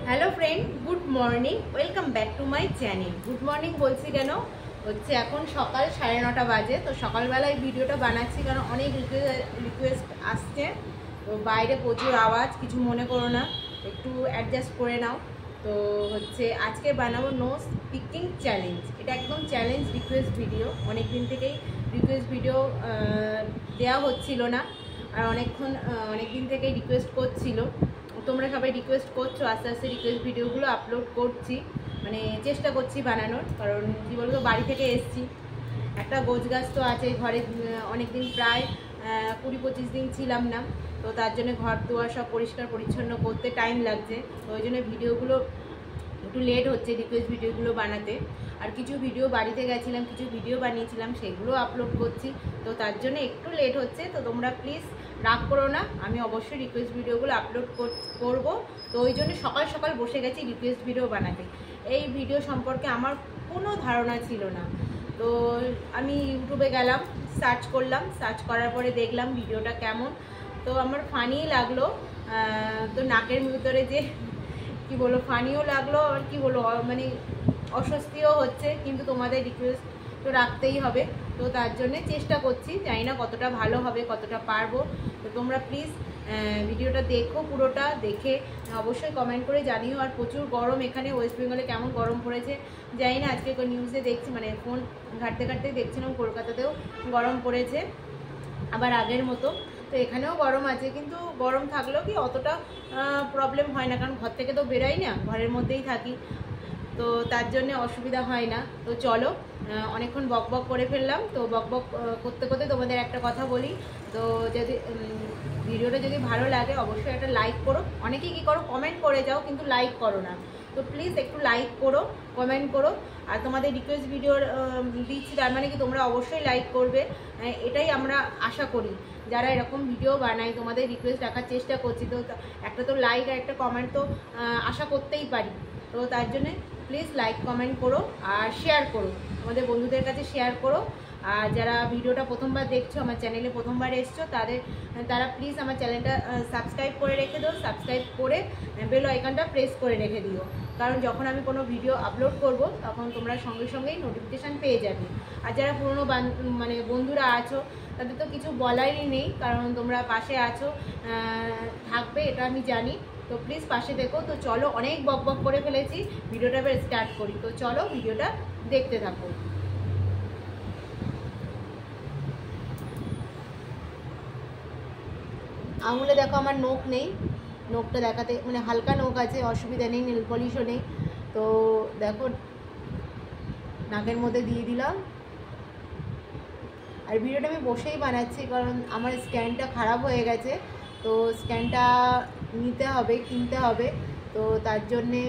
Hello friend, good morning, welcome back to my channel. Good morning বলছি কেন, হচ্ছে এখন সকাল 9:30 বাজে। তো সকালবেলায় ভিডিওটা বানাচ্ছি কারণ অনেক রিকোয়েস্ট আসছে। তো বাইরে প্রচুর আওয়াজ, কিছু মনে করো না, একটু অ্যাডজাস্ট করে নাও। তো হচ্ছে আজকে বানাবো নো স্পিকিং চ্যালেঞ্জ। এটা একদম চ্যালেঞ্জ রিকোয়েস্ট ভিডিও। অনেক দিন থেকেই রিকোয়েস্ট ভিডিও দেওয়া হচ্ছিল না, আর অনেক দিন থেকেই রিকোয়েস্ট করছিল। তোমরা সবাই রিকোয়েস্ট করছো, আস্তে আস্তে রিকোয়েস্ট ভিডিওগুলো আপলোড করছি, মানে চেষ্টা করছি বানানোর। কারণ কী বলতো, বাড়ি থেকে এসছি, একটা গোছগাছ তো আছে ঘরে। অনেক দিন প্রায় 20-25 দিন ছিলাম না। তো তার জন্য ঘর দুয়ার সব পরিষ্কার পরিচ্ছন্ন করতে টাইম লাগছে। তো ওই জন্য ভিডিওগুলো একটু লেট হচ্ছে রিকোয়েস্ট ভিডিওগুলো বানাতে। আর কিছু ভিডিও বাড়িতে গেছিলাম, কিছু ভিডিও বানিয়েছিলাম, সেগুলো আপলোড করছি। তো তার জন্য একটু লেট হচ্ছে। তো তোমরা প্লিজ রাগ করো না, আমি অবশ্যই রিকোয়েস্ট ভিডিওগুলো আপলোড করব। তো ওই জন্য সকাল সকাল বসে গেছি রিকোয়েস্ট ভিডিও বানাতে। এই ভিডিও সম্পর্কে আমার কোনো ধারণা ছিল না। তো আমি ইউটিউবে গেলাম, সার্চ করলাম, সার্চ করার পরে দেখলাম ভিডিওটা কেমন। তো আমার ফানিই লাগলো। তো নাকের ভিতরে যে কি বলো, ফানিও লাগলো, আর কি বলো, মানে অস্বস্তিও হচ্ছে। কিন্তু তোমাদের রিকোয়েস্ট তো রাখতেই হবে। তো তার জন্যে চেষ্টা করছি, জানি না কতটা ভালো হবে, কতটা পারবো। তো তোমরা প্লিজ ভিডিওটা দেখো, পুরোটা দেখে অবশ্যই কমেন্ট করে জানিও। আর প্রচুর গরম এখানে, ওয়েস্ট বেঙ্গলে কেমন গরম পড়েছে জানি না। আজকে নিউজে দেখছি, মানে ফোন ঘাঁটতে ঘাঁটতে দেখছিলাম কলকাতাতেও গরম পড়েছে আবার আগের মতো। তো এখানেও গরম আছে, কিন্তু গরম থাকলেও কি অতটা প্রবলেম হয় না, কারণ ঘর থেকে তো বেরোই না, ঘরের মধ্যেই থাকি। তো তার জন্য অসুবিধা হয় না। তো চলো, অনেকক্ষণ বক বক করে ফেললাম। তো বক বক করতে করতে তোমাদের একটা কথা বলি। তো যদি ভিডিওটা যদি ভালো লাগে অবশ্যই একটা লাইক করো। অনেকেই কী করো, কমেন্ট করে যাও, কিন্তু লাইক করো না। তো প্লিজ একটু লাইক করো, কমেন্ট করো। আর তোমাদের রিকোয়েস্ট ভিডিওর দিচ্ছি, তার মানে কি তোমরা অবশ্যই লাইক করবে, এটাই আমরা আশা করি। যারা এরকম ভিডিও বানাই, তোমাদের রিকোয়েস্ট রাখার চেষ্টা করছি। তো একটা তো লাইক আর একটা কমেন্ট তো আশা করতেই পারি। তো তার জন্যে প্লিজ লাইক কমেন্ট করো আর শেয়ার করো, আমাদের বন্ধুদের কাছে শেয়ার করো। আর যারা ভিডিওটা প্রথমবার দেখছো, আমার চ্যানেলে প্রথমবার এসছো, তারা প্লিজ আমার চ্যানেলটা সাবস্ক্রাইব করে রেখে দিও। সাবস্ক্রাইব করে বেল আইকনটা প্রেস করে রেখে দিও, কারণ যখন আমি কোনো ভিডিও আপলোড করব তখন তোমরা সঙ্গে সঙ্গেই নোটিফিকেশান পেয়ে যাবে। আর যারা পুরনো মানে বন্ধুরা আছো, তাদের তো কিছু বলারই নেই, কারণ তোমরা পাশে আছো, থাকবে এটা আমি জানি। তো প্লিজ পাশে দেখো। তো চলো, অনেক বক বক করে ফেলেছি, ভিডিওটা এবার স্টার্ট করি। তো চলো ভিডিওটা দেখতে থাকো। আঙুলে দেখো আমার নখ নেই, নখটা দেখাতে মানে হালকা নখ আছে, অসুবিধা নেই, নেল পলিশও নেই। তো দেখো, নাকের মধ্যে দিয়ে দিলাম। আর ভিডিওটা আমি বসেই বানাচ্ছি, কারণ আমার স্ক্যানটা খারাপ হয়ে গেছে। তো স্ক্যানটা নিতে হবে, কিনতে হবে। তো তার জন্যে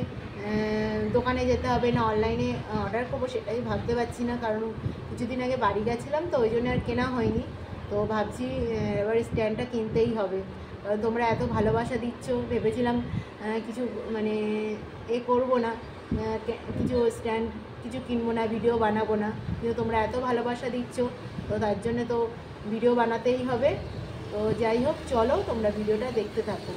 দোকানে যেতে হবে, না অনলাইনে অর্ডার করবো সেটাই ভাবতে পারছি না, কারণ কিছুদিন আগে বাড়ি গেছিলাম, তো ওই জন্য আর কেনা হয়নি। তো ভাবছি এবার স্ট্যান্ডটা কিনতেই হবে, কারণ তোমরা এত ভালোবাসা দিচ্ছ। ভেবেছিলাম কিছু মানে করবো না, কিছু স্ট্যান্ড কিছু কিনবো না, ভিডিও বানাবো না, কিন্তু তোমরা এত ভালোবাসা দিচ্ছ, তো তার জন্য তো ভিডিও বানাতেই হবে। তো যাই হোক, চলো তোমরা ভিডিওটা দেখতে থাকো।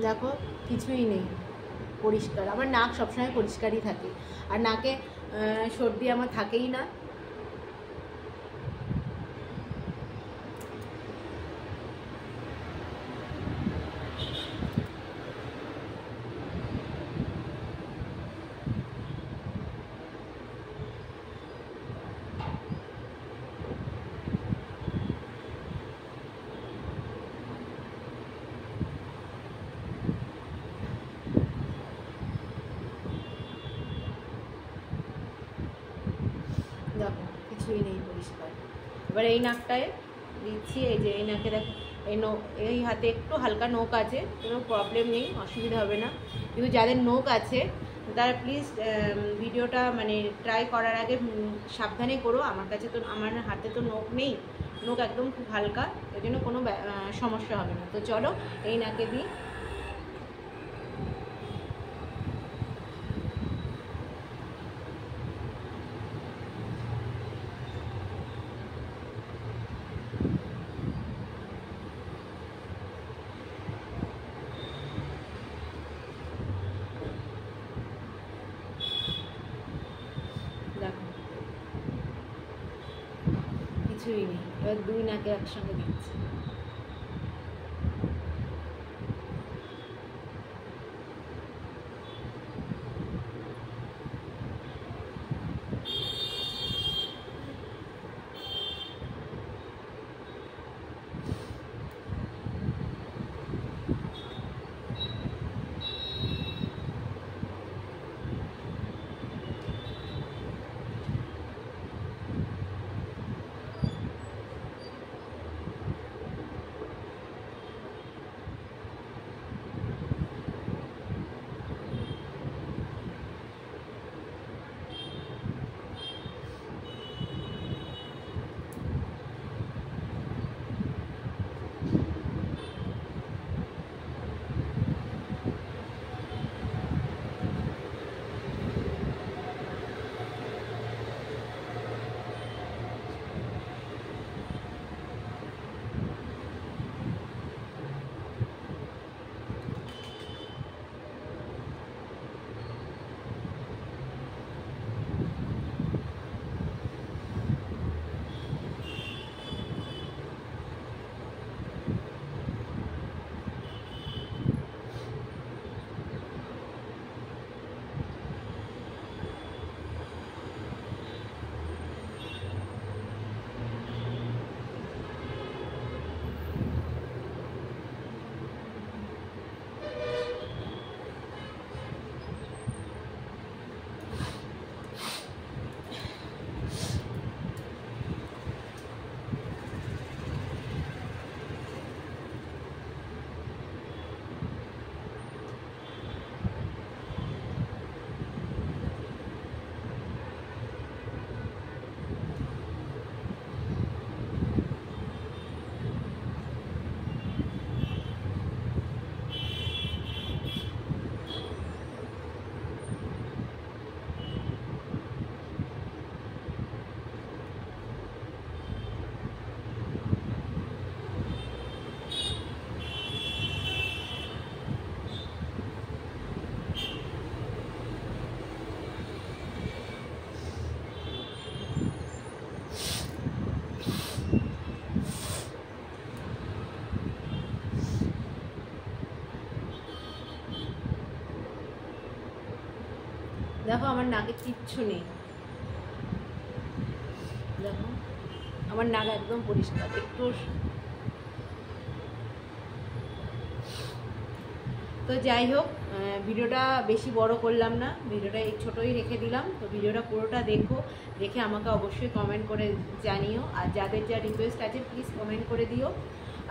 দেখো, কিছুই নেই, পরিষ্কার। আমার নাক সবসময় পরিষ্কারই থাকে, আর নাকে সর্দি আমার থাকেই না। দেখো, কিছুই নেই, পরিষ্কার। এবার এই নাকটায় দিচ্ছি, এই যে এই নাকে দেখো, এই হাতে একটু হালকা নখ আছে, কোনো প্রবলেম নেই, অসুবিধা হবে না। কিন্তু যাদের নখ আছে তারা প্লিজ ভিডিওটা মানে ট্রাই করার আগে সাবধানে করো। আমার হাতে তো নখ নেই, নখ একদম খুব হালকা, ওই জন্য কোনো সমস্যা হবে না। তো চলো এই নাকে দিই। কিছুই নেই, এবার দুই নাকে একসঙ্গে দিচ্ছি। দেখো আমার নাকে কিচ্ছু নেই, দেখো আমার নাক একদম পরিষ্কার। একটু তো যাই হোক, ভিডিওটা বেশি বড় করলাম না, ভিডিওটা এই ছোটোই রেখে দিলাম। তো ভিডিওটা পুরোটা দেখো, দেখে আমাকে অবশ্যই কমেন্ট করে জানিও। আর যাদের যা রিকোয়েস্ট আছে প্লিজ কমেন্ট করে দিও।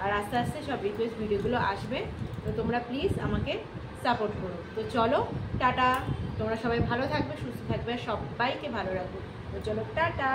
আর আস্তে আস্তে সব রিকোয়েস্ট ভিডিওগুলো আসবে, তো তোমরা প্লিজ আমাকে সাপোর্ট করো। তো চলো টাটা, তোমরা সবাই ভালো থাকবে, সুস্থ থাকবে, সবাইকে ভালো রাখবো। তো চলো টাটা।